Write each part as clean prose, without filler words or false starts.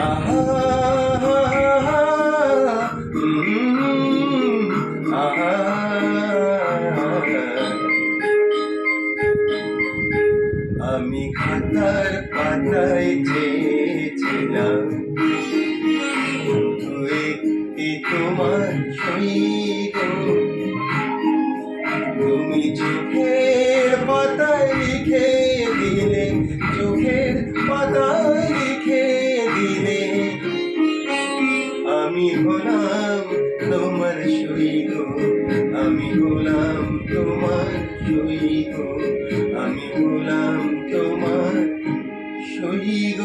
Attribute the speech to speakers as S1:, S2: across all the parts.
S1: আহা আহা আমি খাতার পাতায় চেয়েছিলাম শুধু একটি তোমার সইগ, তুমি চোখের পাতায় লিখে দিলে, চোখের পাতায় লিখে দিলে আমি হলাম তোমার সইগ, আমি হলাম তোমার সইগ, আমি হলাম তোমার সইগ।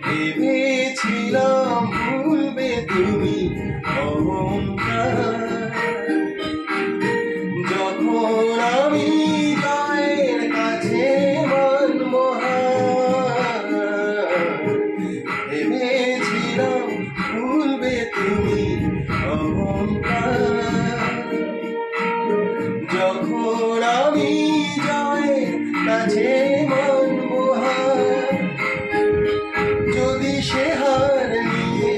S1: ভেবেছিলাম ভুলবে তুমি অহংকার, যখন আমি গায়ের কাছে মানমহান। ভেবেছিলাম ভুলবে তুমি অহংকার, যখন আমি গায়ের কাছে মানমহান। যদি সে হার নিয়ে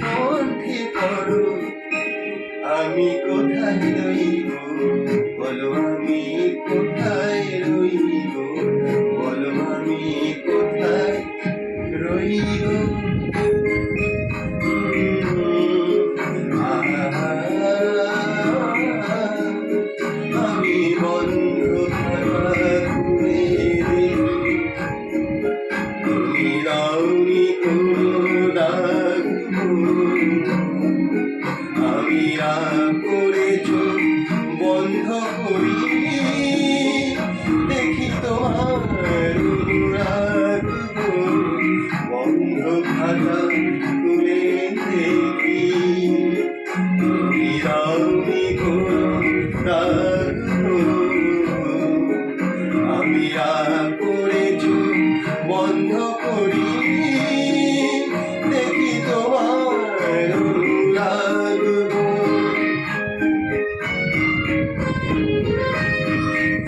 S1: কণ্ঠে করো, আমি কোথায় রইব বলো, আমি কোথায় রইব বলো, আমি কোথায় রইব। আমি বন্ধ খাতা খুলে দেখি, তুমি দাওনি কোনো দাগ, আমি রাগ করে চোখ বন্ধ করি, দেখি তোমার অনুরাগ। বন্ধ খাতা খুলে দেখি, তুমি দাওনি কোনো দাগ, আমি রাগ করে চোখ বন্ধ করি, দেখি তোমার অনুরাগ।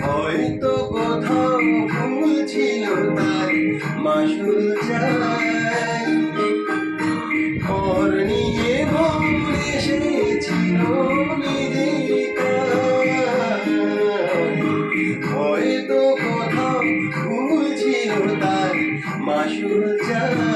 S1: হয়তো কোথাও ভুল ছিল তাই মাসুল চাই, পর নিয়ে ভুল এসেছিল নিজেকার। হয়তো কোথাও ভুল ছিল তাই মাসুল চাই,